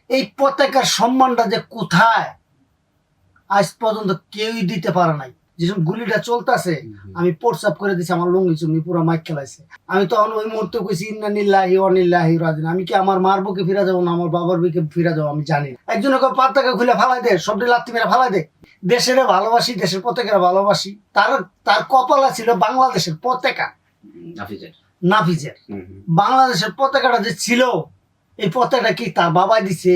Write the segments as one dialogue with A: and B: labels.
A: এই পতাকার সম্মানটা যে কোথায় আজ পর্যন্ত কেউই দিতে পারে নাই। যেসব গুলিটা চলতেছে আমি প্রস্রাব করে দিছি, আমার লুঙ্গি চুঙ্গি পুরো মাইক খেলাইছে। আমি তখন ওই মুহূর্তে কইছি ইন্না নিল্লাহি ওয়া নিল্লাহি রাজিউন। আমি কি আমার মার বুকে ফিরে যাবো না আমার বাবার বুকে ফিরে যাবো আমি জানি না। একজনে পতাকা খুলে ফালাই দে, সবটি লাত্তি মেরে ফালাই দে। দেশের ভালোবাসি, দেশের পতাকা ভালোবাসি। তার তার কপালে ছিল বাংলাদেশের পতাকা, নাফিজের বাংলাদেশের পতাকাটা যে ছিল, এই পতাকাটা কি তার বাবাই দিছে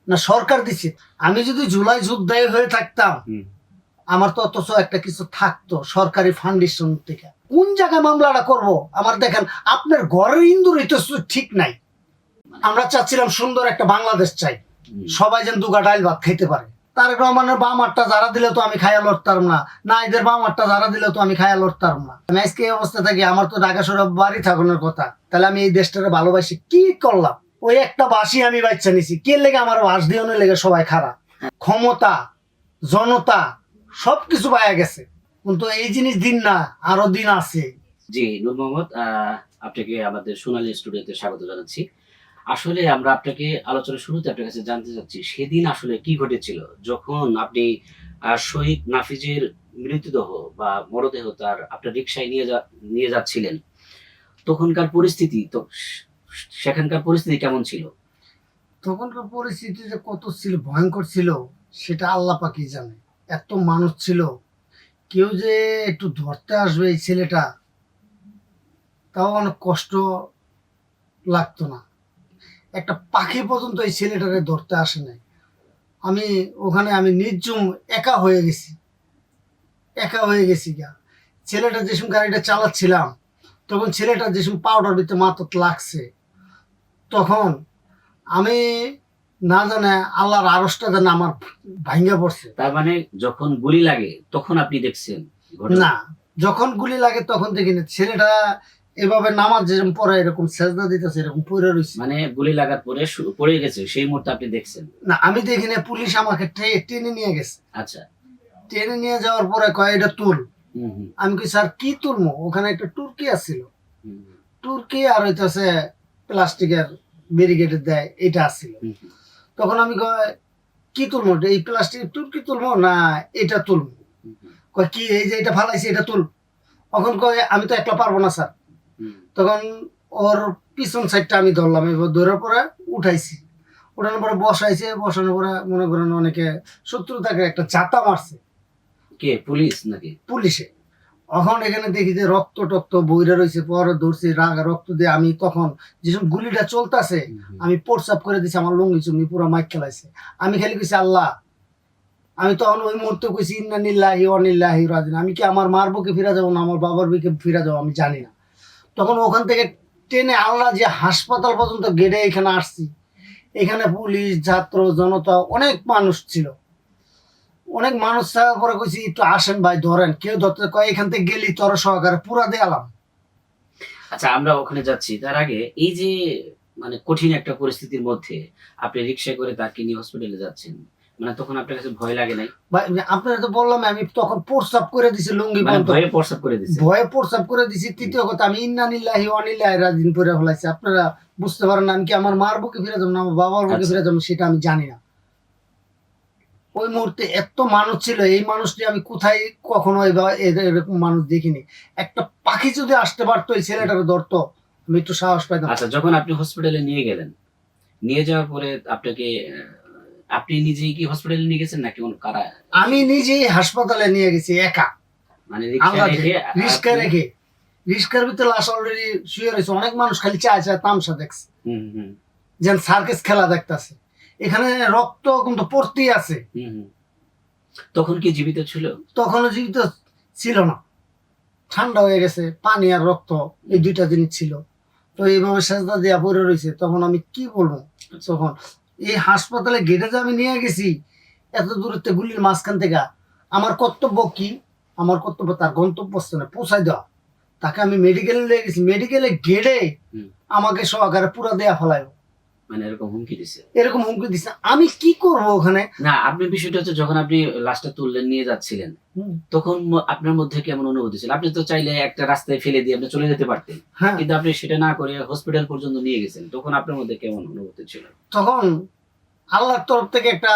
A: না সরকার দিছে? আমি যদি জুলাই যোদ্ধায় হয়ে থাকতাম আমার তো অথচ একটা কিছু থাকতো সরকারি ফাউন্ডেশন থেকে। কোন জায়গায় মামলাটা করব? আমার দেখেন আপনার ঘরের ইন্দুরই তো ঠিক নাই। আমরা চাচ্ছিলাম সুন্দর একটা বাংলাদেশ চাই, সবাই যেন দুগা ডাইল ভাত খেতে পারে। তারেক রহমানের বাম হাতটা যারা দিলে তো আমি খাইয়া লড়তাম না, এদের বাম হাতটা যারা দিলে তো আমি খাইয়া লড়তাম না। আমি আজকে এই অবস্থা থাকি, আমার তো ঢাকা শহরে বাড়ি থাকানোর কথা, তাহলে আমি এই দেশটাকে ভালোবাসি কি করলাম? ওই একটা বাসি আমি বাচ্চা নিছি, কে লেগে আমার বাস দিয়ে লেগে সবাই খারাপ। ক্ষমতা, জনতা সবকিছু পাওয়া গেছে, কিন্তু এই জিনিস দিন না, আরো দিন আছে।
B: জি নূর মোহাম্মদ, আপনাকে আমাদের সোনালী স্টুডিওতে স্বাগত জানাচ্ছি। আসলে আমরা আপনাকে আলোচনার শুরুতে আপনার কাছে জানতে চাচ্ছি সেদিন আসলে কি ঘটেছিল যখন আপনি শহীদ নাফিজের মৃতদেহ বা মরদেহ তার আপনার রিকশায় নিয়ে যাচ্ছিলেন, তখনকার পরিস্থিতি তো সেখানকার পরিস্থিতি কেমন ছিল?
A: তখনকার পরিস্থিতি যে কত ছিল, ভয়ঙ্কর ছিল সেটা আল্লাহ পাকই জানে। এত মানুষ ছিল, কেউ যে একটু ধরতে আসবে এই ছেলেটা, তাও অনেক কষ্ট লাগতো না। একটা পাখি পর্যন্ত এই ছেলেটাকে ধরতে আসে নাই। আমি ওখানে আমি নির্জুম একা হয়ে গেছি গা। ছেলেটা যে সময় গাড়িটা চালাচ্ছিলাম তখন ছেলেটা যে সময় পাউডার ভিতরে মাথাত লাগছে, তখন আমি না জানে আল্লাহর আরশটা যেন আমার ভাঙ্গা পড়ছে।
B: তার মানে যখন গুলি লাগে তখন আপনি দেখছেন?
A: না, যখন গুলি লাগে তখন দেখিনি। ছেলেটা এভাবে নামাজ যেরকম পড়ে এরকম সেজদা দিতেছে, এরকম পড়ে রয়েছে।
B: মানে গুলি লাগার পরে পড়ে গেছে সেই মুহূর্তে আপনি দেখছেন?
A: না, আমি দেখিনি। পুলিশ আমাকে টেনে নিয়ে গেছে।
B: আচ্ছা,
A: টেনে নিয়ে যাওয়ার পরে কয় এটা তুল। আমি কি স্যার কি তুলবো? ওখানে একটা টুরকি আসছিল, টুরকি আর হইতেছে প্লাস্টিকের ব্যারিকেডের দেয় এটা আসছিল। তখন আমি কয় কি তুলবো? এই প্লাস্টিক টুরকি তুলবো না এটা তুলবো? কয় কি এই যে এটা ফালাইছি এটা তুল। তখন কয় আমি তো একলা পারবো না স্যার। তখন ওর পিছন সাইডটা আমি ধরলাম, এবার ধরার পরে উঠাইছি, উঠানোর পরে বসানোর পরে মনে করেন অনেকে শত্রু থাকে একটা চাতা মারছে।
B: কে, পুলিশ নাকি?
A: পুলিশে। এখন এখানে দেখি যে রক্ত টক্ত বইরা রয়েছে, পরে ধরছি রাগা রক্ত দিয়ে। আমি তখন যেসব গুলিটা চলতেছে আমি প্রস্রাব করে দিছি, আমার লুঙ্গি চুঙ্গি পুরো মাইক খেলাইছে। আমি খালি কইছি আল্লাহ। আমি তখন ওই মুহূর্তে কইছি ইন্না নিল্লাহি ওয়া নিল্লাহি রাজিউন। আমি কি আমার মার বুকে ফিরে যাবো না আমার বাবার বুকে ফিরে যাবো আমি জানি না। তখন ওখান থেকে টেনে আল্লাহ যে হাসপাতাল পর্যন্ত গেটে এখানে আসছি, এখানে পুলিশ, ছাত্র, জনতা অনেক মানুষ ছিল। অনেক মানুষ থাকার পরে কইছি একটু আসেন ভাই ধরেন, কেউ ধরতে কয় এখান থেকে গেলি তোর সহকারে পুরা দেয়ালাম।
B: আচ্ছা, আমরা ওখানে যাচ্ছি তার আগে এই যে মানে কঠিন একটা পরিস্থিতির মধ্যে আপনি রিকশায় করে তাকে নিয়ে হসপিটালে যাচ্ছেন, মানে তখন আপনার কাছে ভয় লাগে নাই?
A: ভাই আপনারা তো বললাম আমি তখন প্রস্রাব করে দিছি, লুঙ্গি বন্ধ,
B: ভয়ে প্রস্রাব করে দিছি,
A: ভয়ে প্রস্রাব করে দিছি। তৃতীয় কথা আমি ইন্না নিল্লাহি ওয়া নিল্লাহি রাজিউন পড়ে ফেলাইছি। আপনারা বুঝতে পারেন না আমি কি আমার মার বুকে ফিরে যাবো না আমার বাবার বুকে ফিরে যাবো সেটা আমি জানি না। ওই মুহূর্তে এত মানুষ ছিল, এই মানুষটি আমি কোথায় কখনো এরকম মানুষ দেখিনি। একটা পাখি যদি আসতে পারতো এই ছেলেটাকে ধরতো আমি একটু সাহস পাইতাম।
B: আচ্ছা, যখন আপনি হসপিটালে নিয়ে গেলেন, নিয়ে যাওয়ার পরে আপনাকে আপনি নিজেই কি হসপিটালে নিয়ে গেছেন নাকি কারা?
A: আমি নিজেই হাসপাতালে নিয়ে গেছি একা,
B: মানে
A: রিস্কা রেখে। রিস্কার ভিতরে লাশ অলরেডি শুয়ে রয়েছে। অনেক মানুষ খালি চায় তামসা দেখছে, যেন সার্কাস খেলা দেখতেছে। এখানে রক্ত কিন্তু পড়তেই আছে।
B: তখন কি জীবিত ছিল?
A: তখনও জীবিত ছিল না, ঠান্ডা হয়ে গেছে। পানি আর রক্ত এই দুইটা জিনিস ছিল। তো এইভাবে সেজদা দেওয়া পড়ে রয়েছে। তখন আমি কি বলবো? তখন এই হাসপাতালে গেটে যে আমি নিয়ে গেছি এত দূরত্বে গুলির মাঝখান থেকে, আমার কর্তব্য কি? আমার কর্তব্য তার গন্তব্যস্থানে পৌঁছায় দেওয়া। তাকে আমি মেডিকেলে নিয়ে গেছি, মেডিকেলে গেটে আমাকে সহকারে পুরা দেয়া ফেলায়।
B: মানে এরকম হুমকি
A: দিছে। আমি কি করব ওখানে?
B: না, আপনি বিষয়টা হচ্ছে যখন আপনি লাশটা তুললেন নিয়ে যাচ্ছিলেন তখন আপনার মধ্যে কেমন অনুভূতি ছিল? আপনি তো চাইলে একটা রাস্তায় ফেলে দিয়ে আপনি চলে যেতে পারতেন, কিন্তু আপনি সেটা না করে হসপিটাল পর্যন্ত নিয়ে গেছেন, তখন আপনার মধ্যে কেমন অনুভূতি ছিল?
A: তখন আল্লাহর তরফ থেকে একটা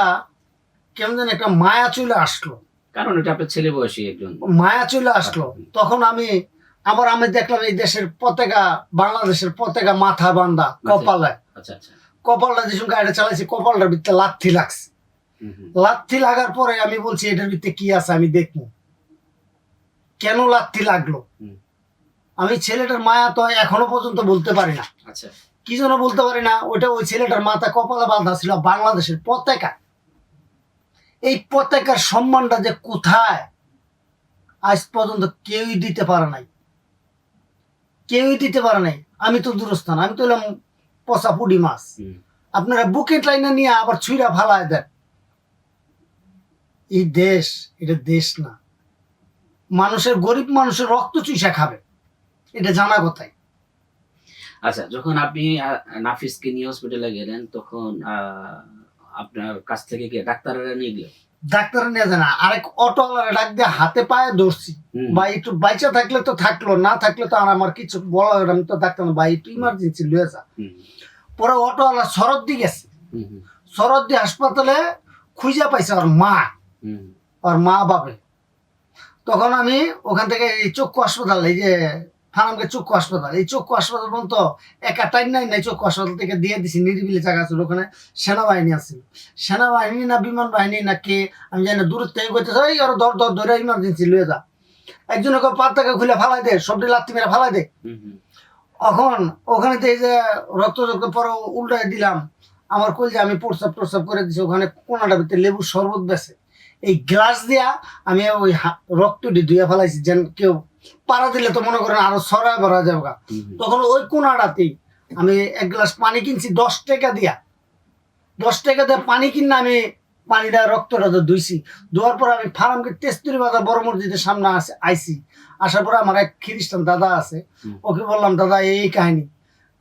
A: কেমন যেন একটা মায়া চলে আসলো,
B: কারণ এটা আপনার ছেলে বয়সী একজন।
A: মায়া চলে আসলো। তখন আমি দেখলাম এই দেশের পতাকা, বাংলাদেশের পতাকা মাথা বান্ধা কপালে,
B: আচ্ছা আচ্ছা।
A: কপালটা যে সঙ্গে গাড়ি চালাইছি কপালটার ভিতরে লাথি লাগছে। লাথি লাগার পরে আমি বলছি এটার ভিতরে কি আছে আমি দেখবো, কেন লাথি লাগলো। আমি ছেলেটার মায়া তো এখনো পর্যন্ত বলতে পারি না।
B: আচ্ছা,
A: কি জন্য বলতে পারি না, ওইটা ওই ছেলেটার মাথা কপালে বাঁধা ছিল বাংলাদেশের পতাকা। এই পতাকার সম্মানটা যে কোথায় আজ পর্যন্ত কেউই দিতে পারে নাই, কেউই দিতে পারে নাই। আমি তো দূরস্থান, আমি তো হলাম পচা পুডি মাছ। আপনারা বুকেট লাইনে নিয়ে আবার ছুঁড়া ফালায় দেন। এই দেশ, এটা দেশ না। মানুষের, গরিব মানুষের রক্ত চুষা খাবে, এটা জানা কথাই।
B: আচ্ছা, যখন আপনি নাফিসকে নিয়ে হসপিটালে গেলেন তখন আপনার কাছ থেকে কি ডাক্তাররা নিয়ে গেল?
A: ডাক্তার নিয়ে যায় না, আরেক অটোওয়ালার ডাক দিয়ে হাতে পায়ে ধরছি, ভাই একটু বাইচা থাকলে তো থাকলো, না থাকলে তো আর আমার কিছু বলা, আমি তো ডাক্তার না, ভাই একটু ইমার্জেন্সি লয়ে যা। পরে অটোওয়ালা শরৎদি গেছে, শরৎদি হাসপাতালে খুঁজা পাইছে আর মা বাপে। তখন আমি ওখান থেকে এই চক্ষু হাসপাতাল, এই যে ফার্মকে চক্ষু হাসপাতাল, এই চক্ষু হাসপাতাল পর্যন্ত একা টাইম নাই, চক্ষু হাসপাতাল থেকে দিয়ে দিছি, নিরিবিলি জায়গা ছিল, ওখানে সেনাবাহিনী আছিল। সেনাবাহিনী না বিমান বাহিনী না কে আমি জানি না, দূর থেকে করতে চাই আর ধরে ইমার্জেন্সি লয়ে যা। একজনে পাতাকে খুলে ফালাই দে, সবটি লাত্তি মেরে ফালাই দে। এখন ওখানে এই যে রক্ত পরে উল্টাই দিলাম, আমার কই যে আমি প্রস্রাব করে দিছি, ওখানে কোনাটা ভিতরে লেবুর শরবত বেছে, এই গ্লাস দিয়া আমি ওই রক্তটি ধুয়ে ফেলাইছি, যেন কেউ পাড়া দিলে তো মনে করেন আরো ছড়ায় ভরা যাবে। তখন ওই কোনাটাতেই আমি এক গ্লাস পানি কিনছি 10 টাকা দিয়ে, 10 টাকা দিয়ে পানি কিনে আমি পানিটা রক্তটা তো ধুইছি। ধোয়ার পর আমি ফার্মকে তেস্তুরি বাজার বড় মসজিদের সামনে আইসি। আসার পরে আমার এক খ্রিস্টান দাদা আছে, ওকে বললাম দাদা এই কাহিনী,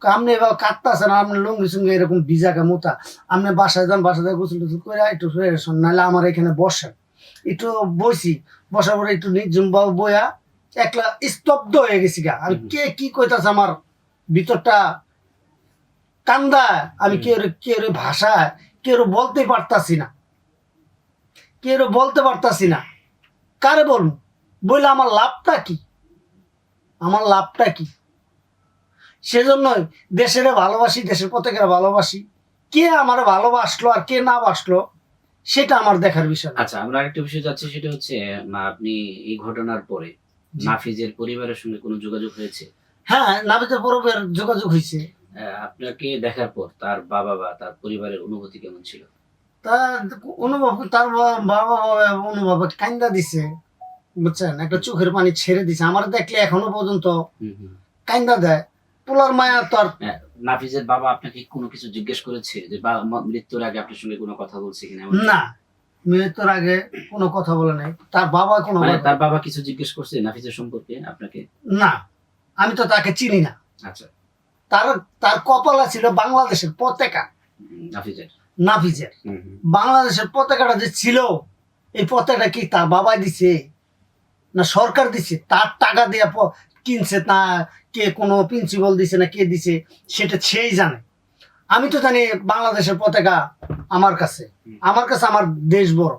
A: আপনি এবার কাঁদতেছেন, আপনি লুঙ্গি সুঙ্গি এরকম ভিজাকে মোতা, আপনি বাসায় যান, বাসায় গোসল টোসল করে একটু নাহলে আমার এখানে বসেন। একটু বসি, বসার পরে একটু নির্জন বইয়া একলা স্তব্ধ হয়ে গেছি গা। আমি কে কি কইতাছে আমার ভিতরটা কান্দা, আমি কেউ ভাষায় কেউ বলতে পারতাছি না, কারে বলবো, বললে আমার লাভটা কি, আমার লাভটা কি। সেজন্যই দেশের ভালোবাসি, দেশের পতাকার ভালোবাসি। কে আমার ভালোবাসলো আর কে না বাসলো সেটা আমার দেখার বিষয়।
B: আচ্ছা, আমরা আরেকটা বিষয় যাচ্ছি, সেটা হচ্ছে আপনি এই ঘটনার পরে নাফিজের পরিবারের সঙ্গে কোনো যোগাযোগ হয়েছে?
A: হ্যাঁ, নাফিজের পরিবারের যোগাযোগ হয়েছে।
B: আপনাকে দেখার পর তার বাবা বা তার পরিবারের অনুভূতি কেমন ছিল?
A: তার অনুভব, তার বাবা অনুভব কান্দা দিছে, বুঝছেন, একটা চোখের পানি ছেড়ে দিছে। আমার দেখলে এখনো পর্যন্ত কান্দা দেয়। পোলার মায়া তো আর।
B: নাফিজের বাবা আপনাকে কোনো কিছু জিজ্ঞেস করেছে যে মৃত্যুর আগে আপনার সঙ্গে কোনো কথা বলছে কিনা?
A: না, মৃত্যুর আগে কোনো কথা বলে নাই। তার বাবা কোনো,
B: তার বাবা কিছু জিজ্ঞেস করছে নাফিজের সম্পর্কে আপনাকে?
A: না, আমি তো তাকে চিনি না।
B: আচ্ছা,
A: তার কপালে ছিল বাংলাদেশের পতাকা, নাফিজের বাংলাদেশের পতাকাটা যে ছিল, এই পতাকাটা কি তার বাবা দিছে না সরকার দিছে? তার টাকা দিয়ে কিনছে না, কে কোনো প্রিন্সিপাল দিছে না কে দিছে সেটা সেই জানে। আমি তো জানি বাংলাদেশের পতাকা আমার কাছে আমার দেশ বড়।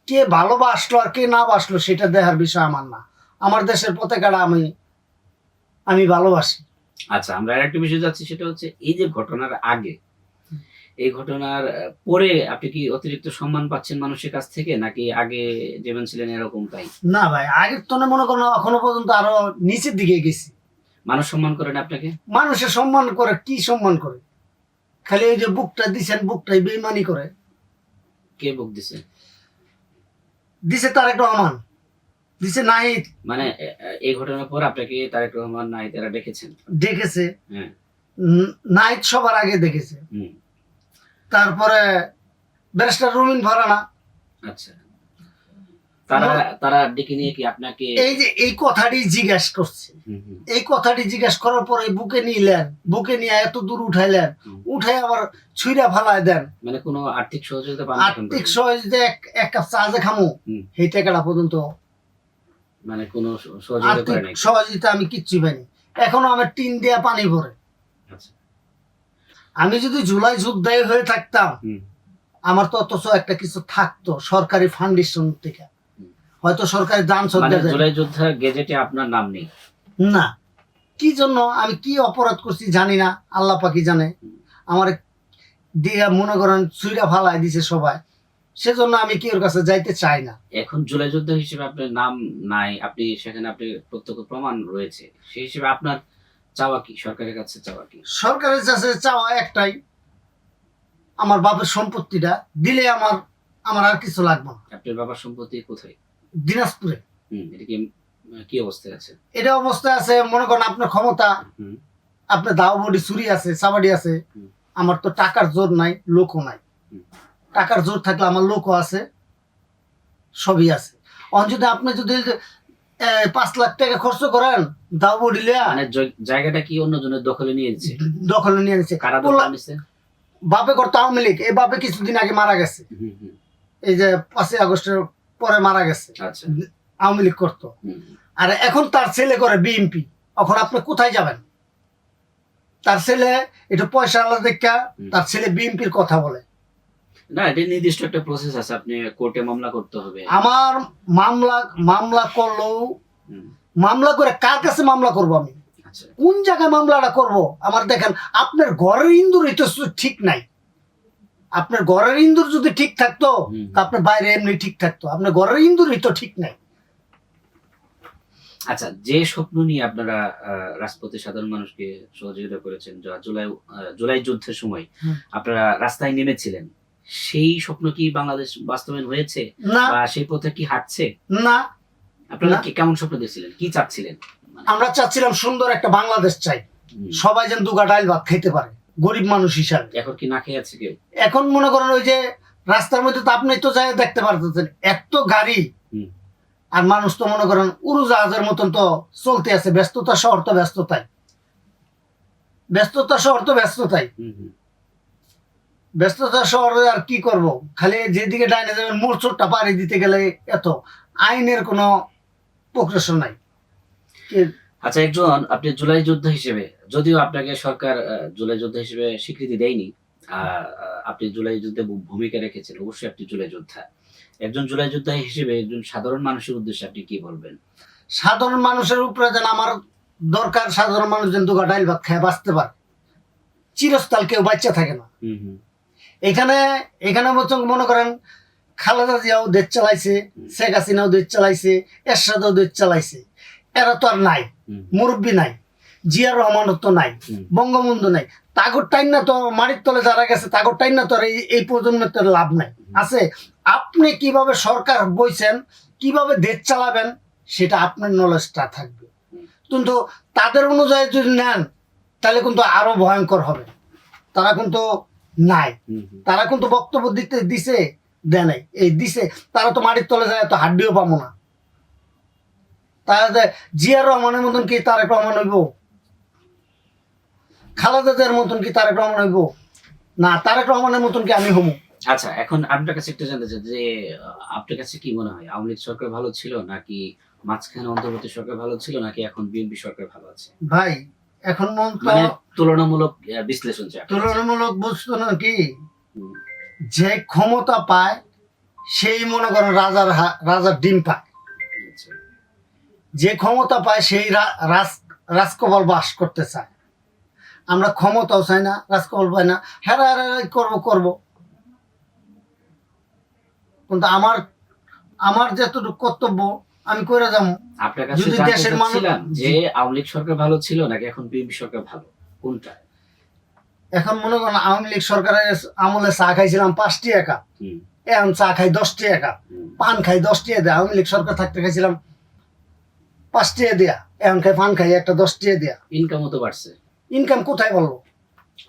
A: কে ভালোবাসলো আর কে না বাসলো সেটা দেখার বিষয় আমার না। আমার দেশের পতাকাটা আমি ভালোবাসি।
B: আচ্ছা, আমরা আরেকটা বিষয় যাচ্ছি, সেটা হচ্ছে এই যে ঘটনার আগে, এই ঘটনার পরে আপনি কি অতিরিক্ত সম্মান পাচ্ছেন মানুষের কাছ থেকে, নাকি আগে যেমন ছিলেন এরকম তাই?
A: না ভাই, আগের তো মনে করেন এখনো পর্যন্ত আরো নিচের দিকে গেছি।
B: মানুষ সম্মান করেন আপনাকে?
A: মানুষের সম্মান করে, কি সম্মান করে? খালি ওই যে বুকটা দিছেন, বুকটাই বেইমানি করে।
B: কে বুক দিছে?
A: দিছে তারেক রহমান, দিছে নাহিদ।
B: মানে এই ঘটনার পর আপনাকে তারেক রহমান, নাহিদ এরা
A: দেখেছে। নাহিদ সবার আগে দেখেছে, তারপরে ব্যারিস্টার রুমিন ফারানা।
B: আচ্ছা, তারা ডেকে নিয়ে কি আপনাকে
A: এই যে এই কথাটি জিজ্ঞাসা করছে, এই কথাটি জিজ্ঞাসা করার পরে বুকে নিলেন, বুকে নিয়ে এত দূর উঠাইলেন, উঠাই আবার ছুঁড়া ফালাই দেন।
B: মানে কোনো আর্থিক সহযোগিতা পান?
A: আর্থিক সহযোগিতা এক কাপ চা যে খামু এই টাকাটা পর্যন্ত
B: মানে কোনো সহযোগিতা করে নাই?
A: সহযোগিতা আমি কিচ্ছু পাইনি। এখনো আমার টিন দেয়া পানি ভরে।
B: আচ্ছা,
A: আমি যদি জুলাই যোদ্ধাই হয়ে থাকতাম, আমার তো অথচ একটা কিছু থাকতো সরকারি ফাউন্ডেশন থেকে, হয়তো সরকারি দান
B: মানে
A: শ্রদ্ধা দেয়।
B: জুলাই যোদ্ধা গেজেটে আপনার নাম নেই?
A: না, কি জন্য আমি কি অপরাধ করছি জানি না, আল্লাহ পাকি জানে। আমার দিয়া মনে করেন ছুঁড়া ফালাই দিছে সবাই, সেজন্য আমি কি ওর কাছে যাইতে চাই না।
B: এখন জুলাই যোদ্ধা হিসেবে আপনার নাম নাই, আপনি সেখানে আপনি প্রত্যক্ষ প্রমাণ রয়েছে, সেই হিসেবে আপনার চাওয়া কি, সরকারের কাছে চাওয়া কি?
A: সরকারের কাছে চাওয়া একটাই, আমার বাপের সম্পত্তিটা দিলে আমার আমার আর কিছু লাগবে না।
B: আপনার বাবার সম্পত্তি কোথায়?
A: দিনাজপুরে।
B: এটা কি কি অবস্থায় আছে?
A: এটা অবস্থায় আছে, মনে করেন আপনার ক্ষমতা,
B: হুম,
A: আপনার দাও বডি চুরি আছে, চাবাড়ি আছে।
B: হুম।
A: আমার তো টাকার জোর নাই, লোকও নাই।
B: হুম।
A: টাকার জোর থাকলে আমার লোকও আছে, সবই আছে। অন যদি আপনি যদি 5 লাখ টাকা খরচ করেন দাও বডি লিয়া,
B: মানে জায়গাটা কি অন্যজনের দখলে নিয়ে দিচ্ছে?
A: দখলে নিয়ে নিচ্ছে।
B: কারা দখলে নিচ্ছে?
A: বাপে করতো আওয়ামী লীগ, এই বাপে কিছুদিন আগে মারা গেছে,
B: হুম, হুম।
A: এই যে 5ই আগস্টের পরে মারা গেছে।
B: আচ্ছা।
A: আওয়ামী লীগ করতো,
B: হুম,
A: আর এখন তার ছেলে করে বিএনপি। এখন আপনি কোথায় যাবেন? তার ছেলে একটু পয়সা আলাদা দেখা তার ছেলে বিএনপির কথা বলে।
B: না, এটা নির্দিষ্ট একটা প্রসেস আছে, আপনি কোর্টে মামলা করতে হবে।
A: আমার মামলা করলেও,
B: হুম,
A: মামলা করে কার কাছে মামলা করব আমি?
B: আচ্ছা।
A: কোন জায়গায় মামলাটা করব? আমার দেখেন, আপনার ঘরের ইন্দুরই তো ঠিক নাই। আপনার ঘরের ইন্দুর যদি ঠিক থাকতো, তা আপনার বাইরে এমনি ঠিক থাকতো। আপনার ঘরের ইন্দুরই তো ঠিক নাই।
B: আচ্ছা, যে স্বপ্ন নিয়ে আপনারা রাজপথে সাধারণ মানুষকে সহযোগিতা করেছেন, জুলাই যুদ্ধের সময়
A: হুম।
B: আপনারা রাস্তায় নেমেছিলেন, সেই স্বপ্ন কি বাংলাদেশ বাস্তবায়ন হয়েছে
A: না,
B: বা সেই পথে কি হাঁটছে?
A: না।
B: আপনারা
A: না।
B: কি কেমন স্বপ্ন দেখছিলেন, কি চাচ্ছিলেন?
A: আমরা চাচ্ছিলাম সুন্দর একটা বাংলাদেশ চাই, সবাই যেন দুগা ডাইল ভাত খাইতে পারে, গরিব মানুষ হিসাবে।
B: এখন কি না খেয়ে আছে কেউ?
A: এখন মনে করেন ওই যে রাস্তার মধ্যে তো আপনি তো যাই দেখতে পারতেছেন, এত গাড়ি,
B: হুম।
A: আর মানুষ তো মনে করেন উড়োজাহাজের মতন তো চলতে আছে। ব্যস্ততা শহর তো ব্যস্ততাই, ব্যস্ততা শহর তো ব্যস্ততাই, ব্যস্ততা শহরে আর কি করব? খালি যেদিকে ডাইনে যাবেন মোড়চোরটা পাড়ি দিতে গেলে এত আইনের কোনো প্রক্রিয়া নাই।
B: আচ্ছা, একজন আপনি জুলাই যোদ্ধা হিসেবে, যদিও আপনাকে সরকার জুলাই যোদ্ধা হিসেবে স্বীকৃতি দেয়নি, আপনি জুলাই যুদ্ধে ভূমিকা রেখেছেন, অবশ্যই আপনি জুলাই যোদ্ধা। একজন জুলাই যোদ্ধা হিসেবে একজন সাধারণ মানুষের উদ্দেশ্যে আপনি কি বলবেন?
A: সাধারণ মানুষের উপরে যেন আমার দরকার, সাধারণ মানুষ যেন দুগা ডাইল ভাত খেয়ে বাঁচতে পারে, চিরস্থাল কেউ বাচ্চা থাকে না। এখানে এখানে মনে করেন খালেদা জিয়াও দেশ চালাইছে, শেখ হাসিনাও দেশ চালাইছে, এরশাদও দেশ চালাইছে, এরা তো আর নাই, মুরব্বী নাই, জিয়ার রহমানও তো নাই, বঙ্গবন্ধু নাই। তাগর টাইম না তো মাটির তলে যারা গেছে, তাগর টাইম না তো আর এই প্রজন্মের তো লাভ নাই আছে। আপনি কিভাবে সরকার বইছেন, কিভাবে দেশ চালাবেন, সেটা আপনার নলেজটা থাকবে। কিন্তু তাদের অনুযায়ী যদি নেন তাহলে কিন্তু আরো ভয়ঙ্কর হবে। তারা কিন্তু নাই, তারা কিন্তু বক্তব্য দিছে, দেয় নাই, এই দিছে, তারা তো মাটির তলে যায়, তো হাড্ডিও পাবো না। তাহলে জিয়ার রহমানের মতন কি তারেক রহমান হইব? খালেদা জিয়ার মতন কি তারেক রহমান হইব? না, তারেক রহমানের মতন কি আমি হবো?
B: আচ্ছা, এখন আপনার কাছে একটু জানতে চাই যে আপনার কাছে কি মনে হয়, আওয়ামী লীগ সরকার ভালো ছিল নাকি মাঝখানে অন্তর্বর্তী সরকার ভালো ছিল নাকি এখন বিএনপি সরকার ভালো আছে?
A: ভাই এখন
B: মানে তুলনামূলক বিশ্লেষণ চাই।
A: তুলনামূলক বুঝতো না কি, যে ক্ষমতা পায় সেই মনে করেন রাজার ডিম পায়, যে ক্ষমতা পায় সেই রাজকমল বাস করতে চায়। আমরা ক্ষমতাও চাই না, রাজকমল পাই না, হেরা করব। কিন্তু আমার যতটুকু কর্তব্য আমি করে যাবো।
B: আপনার কাছে দেশের মানুষ যে আওয়ামী লীগ সরকার ভালো ছিল নাকি এখন বিএনপি সরকার ভালো, কোনটা?
A: এখন মনে করেন আওয়ামী লীগ সরকারের আমলে চা খাইছিলাম 5 টাকা, এখন চা খাই 10 টাকা, পান খাই 10 টাকা দেয়া। আওয়ামী লীগ সরকার থাকতে খাইছিলাম 5 টাকা দেয়া, এখন খাই পান খাই একটা 10 টাকা দেয়া।
B: ইনকামও তো বাড়ছে।
A: ইনকাম কোথায় বলবো?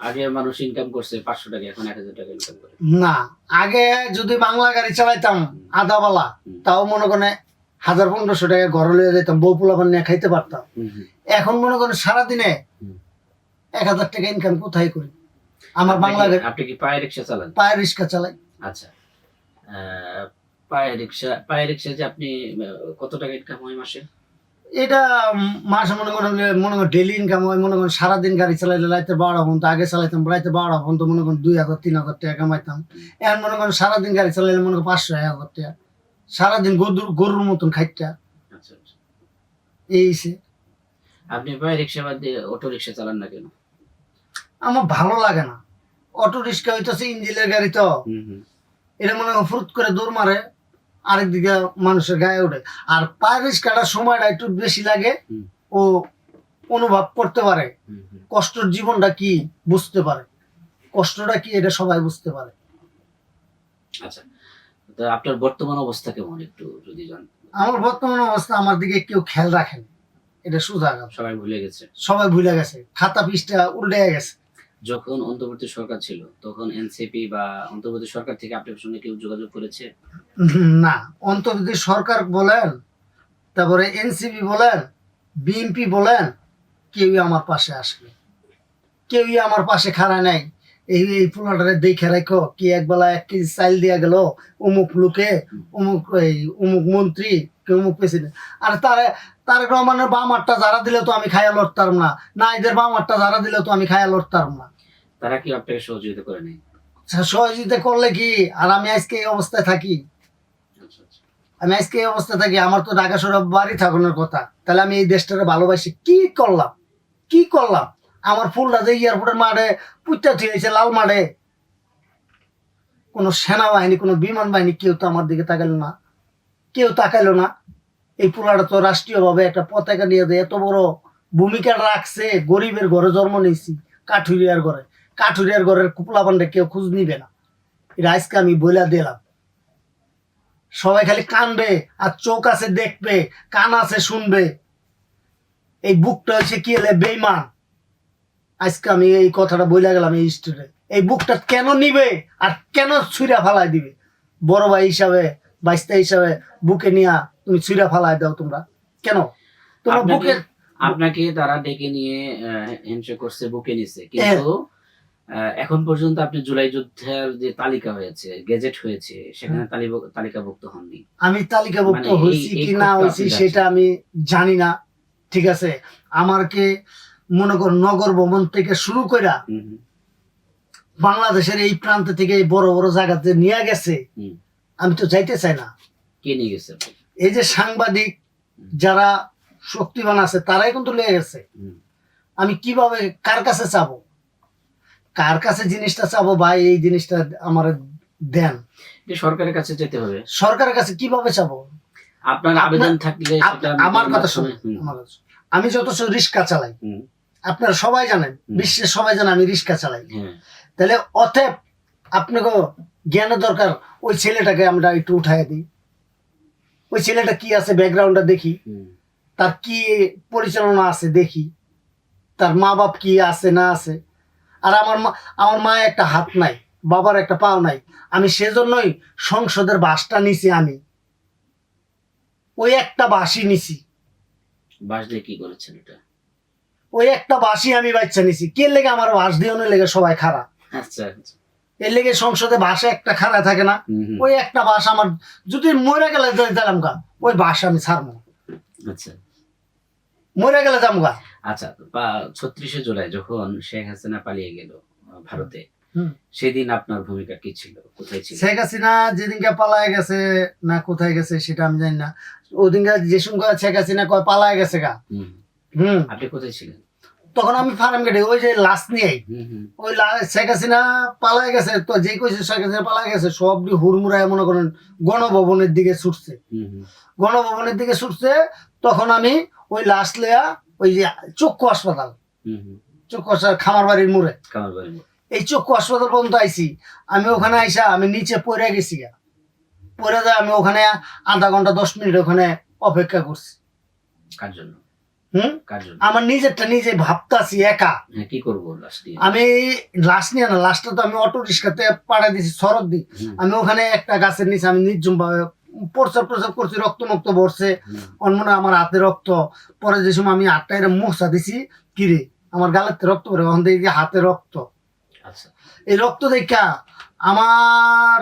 A: আগে
B: মানুষ ইনকাম করছে 500 টাকা, এখন 1000 টাকা ইনকাম করে।
A: না, আগে যদি বাংলা গাড়ি চালাইতাম আদাবালা, তাও মনে করেন 1000-1500 টাকা ঘরে লইয়া যেতাম, বউ পোলাপান নিয়ে খাইতে পারতাম। এখন মনে করেন সারাদিনে 1000 টাকা ইনকাম কোথায় করি? আমার বাংলা গাড়ি।
B: আপনি কি পায়ে রিক্সা চালান?
A: পায়ে রিক্সা চালাই।
B: আচ্ছা, পায়ে রিক্সা যে আপনি কত টাকা ইনকাম হয় মাসে?
A: এটা মাসে মনে করেন ডেলি ইনকাম হয়, মনে করেন সারাদিন গাড়ি চালাইলে রাইতে 12টা পর্যন্ত, আগে চালাইতাম রাইতে 12টা পর্যন্ত, মনে করেন 2,000-3,000 টাকা কামাইতাম। এখন মনে করেন সারাদিন গাড়ি চালাইলে মনে করেন 500-1,000 টাকা, সারাদিন গরুর মতন খাইটা
B: আচ্ছা আচ্ছা।
A: এই সে।
B: আপনি ভাই রিক্সা বাদ দিয়ে অটো রিক্সা চালান না কেন?
A: আমার ভালো লাগে না। অটো রিক্সা হইতেছে ইঞ্জিনের গাড়ি, তো এটা মনে হয় ফুরুত করে দৌড় মারে, আরেকদিকে মানুষের গায়ে ওঠে। আর পায়ের রিক্সাটার সময়টা একটু বেশি লাগে, ও অনুভব করতে পারে কষ্টের জীবনটা কি, বুঝতে পারে কষ্টটা কি, এটা সবাই বুঝতে পারে।
B: আচ্ছা, তো আপনার বর্তমান অবস্থা কেমন একটু যদি জান?
A: আমার বর্তমান অবস্থা, আমার দিকে কেউ খেয়াল রাখেন, এটা সোজা কথা।
B: সবাই ভুলে গেছে।
A: সবাই ভুলে গেছে, খাতা পৃষ্ঠা উল্টে গেছে।
B: যখন অন্তর্বর্তী সরকার ছিল তখন এনসিপি বা অন্তর্বর্তী সরকার থেকে আপনার সঙ্গে কেউ যোগাযোগ করেছে?
A: না, অন্তর্বর্তী সরকার বলেন, তারপরে এনসিপি বলেন, বিএনপি বলেন, কেউই আমার পাশে আসেনি, কেউই আমার পাশে খাড়ায় নাই। এই পোলাটারে দেখে রাখো, কি একবেলা 1 কেজি চাল দিয়া গেল অমুক লোকে, অমুক মন্ত্রী, অমুক প্রেসিডেন্ট। আর তারেক রহমানের বাম হাতটা যারা দিলে তো আমি খাইয়া লড়তাম না, না এদের বাম হাতটা যারা দিলে তো আমি খাইয়া লড়তাম না।
B: তারা কি আপনাকে সহযোগিতা করে নাই?
A: সহযোগিতা করলে কি আর আমি আজকে এই অবস্থায় থাকি?
B: আচ্ছা আচ্ছা।
A: আমি আজকে এই অবস্থায় থাকি, আমার তো ঢাকা শহরে বাড়ি থাকানোর কথা। তাহলে আমি এই দেশটারে ভালোবাসি কি করলাম? কি করলাম? আমার ফুলটা যে এয়ারপোর্টের মাঠে পুঁতা থুয়েছে, লাল মাঠে, কোনো সেনাবাহিনী, কোনো বিমান বাহিনী কেউ তো আমার দিকে তাকাইলো না, কেউ তাকাইলো না। এই পোলাটা তো রাষ্ট্রীয়ভাবে একটা পতাকা নিয়ে দেয়, এত বড় ভূমিকা রাখছে। গরিবের ঘরে জন্ম নিয়েছি, কাঠুরিয়ার ঘরে, কাঠুরিয়ার ঘরের কুপলা পান্ডে কেউ খোঁজ নিবে না। এটা আজকে আমি বইলা দিলাম। সবাই খালি কানবে, আর চোখ আছে দেখবে, কান আছে শুনবে। এই বুকটা হচ্ছে কি হলে বেইমান। আজকে আমি এই কথাটা বইলা গেলাম এই স্টোরে। এই বুকটা কেন নিবে আর কেন ছুঁড়া ফালাই দিবে? বড় ভাই হিসাবে, বাইস্তা হিসাবে বুকে নিয়া তুমি ছুঁড়া ফালাই দাও। তোমরা কেন তোমার বুকে?
B: আপনাকে তারা ডেকে নিয়ে হ্যান্ডশেক করছে, বুকে নিছে, কিন্তু এখন পর্যন্ত আপনি জুলাই যুদ্ধের যে তালিকা হয়েছে, গেজেট হয়েছে, সেখানে তালিকাভুক্ত হননি।
A: আমি তালিকাভুক্ত
B: মানে
A: হয়েছি কি না হয়েছি সেটা আমি জানি না, ঠিক আছে। আমাকে মনে কর নগর ভবন থেকে শুরু করে বাংলাদেশের এই প্রান্ত থেকে এই বড় বড় জায়গাতে নিয়ে গেছে, আমি তো যাইতে চাই না।
B: কে নিয়ে গেছে?
A: এই যে সাংবাদিক যারা শক্তিমান আছে তারাই কিন্তু লেগে গেছে। আমি কিভাবে কার কাছে চাবো, কার কাছে জিনিসটা চাবো? ভাই এই জিনিসটা আমার দেন।
B: সরকারের কাছে যেতে হবে।
A: সরকারের কাছে কিভাবে চাবো?
B: আপনার আবেদন থাকলে
A: আমার কথা শুনুন। আমি যত রিক্সা চালাই, আপনারা সবাই জানেন, বিশ্বের সবাই জানে আমি রিক্সা চালাই। তাহলে অতএব আপনাকে জ্ঞানের দরকার। ওই ছেলেটাকে আমরা একটু উঠাই দিই, ওই ছেলেটা কি আছে ব্যাকগ্রাউন্ডটা দেখি, তার কি পরিচালনা আছে দেখি, তার মা বাপ কি আছে না আছে। আর আমার মা একটা হাত নাই, বাবার একটা পাও নাই। আমি সেজন্যই সংসদের বাসটা নিছি। আমি ওই একটা বাসই নিছি।
B: বাস দিয়ে কি করেছেন এটা?
A: ওই একটা বাসই আমি বাচ্চা নিছি। কে লেগে আমার বাস দিয়ে লেগে সবাই খারাপ।
B: আচ্ছা,
A: এর লেগে সংসদে বাসে একটা খাড়া থাকে না, ওই একটা বাস আমার যদি মরে গেলে দিলাম গা, ওই বাস আমি ছাড়বো।
B: আচ্ছা,
A: মরে গেলে যাবো গা।
B: আচ্ছা, 36শে জুলাই যখন শেখ হাসিনা পালিয়ে গেল ভারতে, সেদিন আপনার ভূমিকা কি ছিল? কোথায় ছিল?
A: শেখ হাসিনা যেদিনকে পালায় গেছে না কোথায় গেছে সেটা আমি জানি না। ওদিনকে যে সময় শেখ হাসিনা কয় পালায় গেছে গা,
B: আপনি কোথায় ছিলেন
A: তখন? আমি ফার্ম গেটে, ওই যে লাশ নিয়ে, ওই শেখ হাসিনা পালায় গেছে তো, যে কইছে শেখ হাসিনা পালায় গেছে সবটি হুড়মুড়ায় মনে করেন গণভবনের দিকে ছুটছে। গণভবনের দিকে ছুটছে, তখন আমি ওই লাশ লেয়া ওই যে চক্ষু হাসপাতাল, চক্ষু হাসপাতাল খামার বাড়ির মোড়ে, এই চক্ষু হাসপাতাল পর্যন্ত আইছি। আমি ওখানে আইসা আমি নিচে পড়ে গেছি গা, পড়ে যায় আমি ওখানে আধা ঘন্টা 10 মিনিট ওখানে অপেক্ষা করছি।
B: কার জন্য?
A: আমার নিজেরটা নিজে ভাবতাছি একা
B: কি করবো লাশ নিয়ে।
A: আমি লাশ নিয়ে না, লাশটা তো আমি অটো রিক্সাতে পাঠাই দিছি শরৎ দি। আমি ওখানে একটা গাছের নিচে আমি নির্জম ভাবে প্রসাব করছি, রক্ত মুক্ত ভরছে, অন্যনা আমার হাতে রক্ত। পরে যে সময় আমি হাতটা এরকম মুছা দিছি, কিরে আমার গালের রক্ত পরে, ওখান থেকে হাতে রক্ত। এই রক্ত দেখা আমার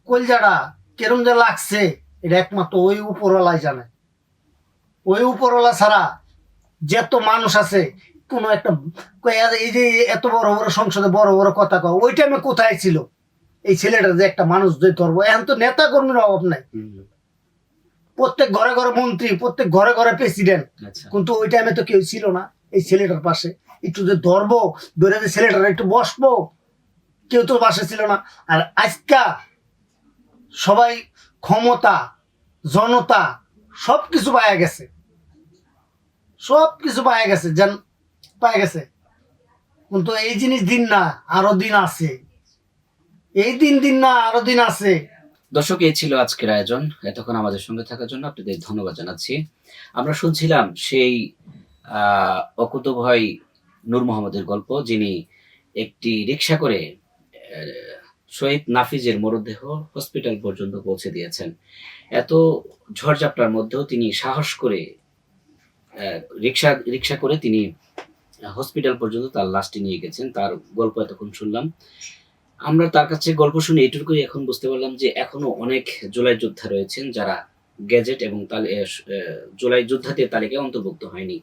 A: কলজাটা কেরম যে লাগছে এটা একমাত্র ওই উপরওয়ালাই জানে। ওই উপরওয়ালা ছাড়া যত মানুষ আছে কোনো একটা এই যে এত বড় বড় সংসদে বড় বড় কথা কয় ওই টাইমে কোথায় ছিল এই ছেলেটা যে একটা মানুষ যে ধরবো এখন তো নেতা কর্মীর অভাব নাই, প্রত্যেক ঘরে ঘরে মন্ত্রী, প্রত্যেক ঘরে ঘরে প্রেসিডেন্ট,
B: আচ্ছা
A: কিন্তু ওই টাইমে তো কেউ ছিল না এই ছেলেটার পাশে একটু যে ধরবো ধরে যে ছেলেটার একটু বসবো কেউ তো পাশে ছিল না। আর আজকা সবাই ক্ষমতা জনতা সবকিছু পাওয়া গেছে, সবকিছু পাওয়া গেছে যেন পাওয়া গেছে, কিন্তু এই জিনিস দিন না আরো দিন আছে, এই দিন না আরো দিন আছে।
B: দর্শক, এই ছিল আজকের আয়োজন। এতক্ষণ আমাদের সঙ্গে থাকার জন্য আপনাদের ধন্যবাদ জানাচ্ছি। আমরা শুনছিলাম সেই অকুতোভয় নূর মোহাম্মদের গল্প, যিনি একটি রিক্সা করে শহীদ নাফিজের মরদেহ হসপিটাল পর্যন্ত পৌঁছে দিয়েছেন। এত ঝড়ঝাপটার মধ্যেও তিনি সাহস করে রিক্সা করে তিনি হসপিটাল পর্যন্ত তার লাশটি নিয়ে গেছেন। তার গল্প এতক্ষণ শুনলাম। আমরা তার কাছে গল্প শুনে এটুকুই এখন বুঝতে পারলাম যে এখনো অনেক জুলাই যোদ্ধা রয়েছেন যারা গ্যাজেট এবং জুলাই যোদ্ধাদের তালিকায় অন্তর্ভুক্ত হয়নি।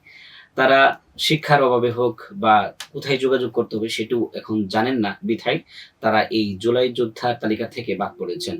B: তারা শিক্ষার অভাবে হোক বা কোথায় যোগাযোগ করতে হবে সেটাও এখন জানেন না, বিধায় তারা এই জুলাই যোদ্ধার তালিকা থেকে বাদ পড়েছেন।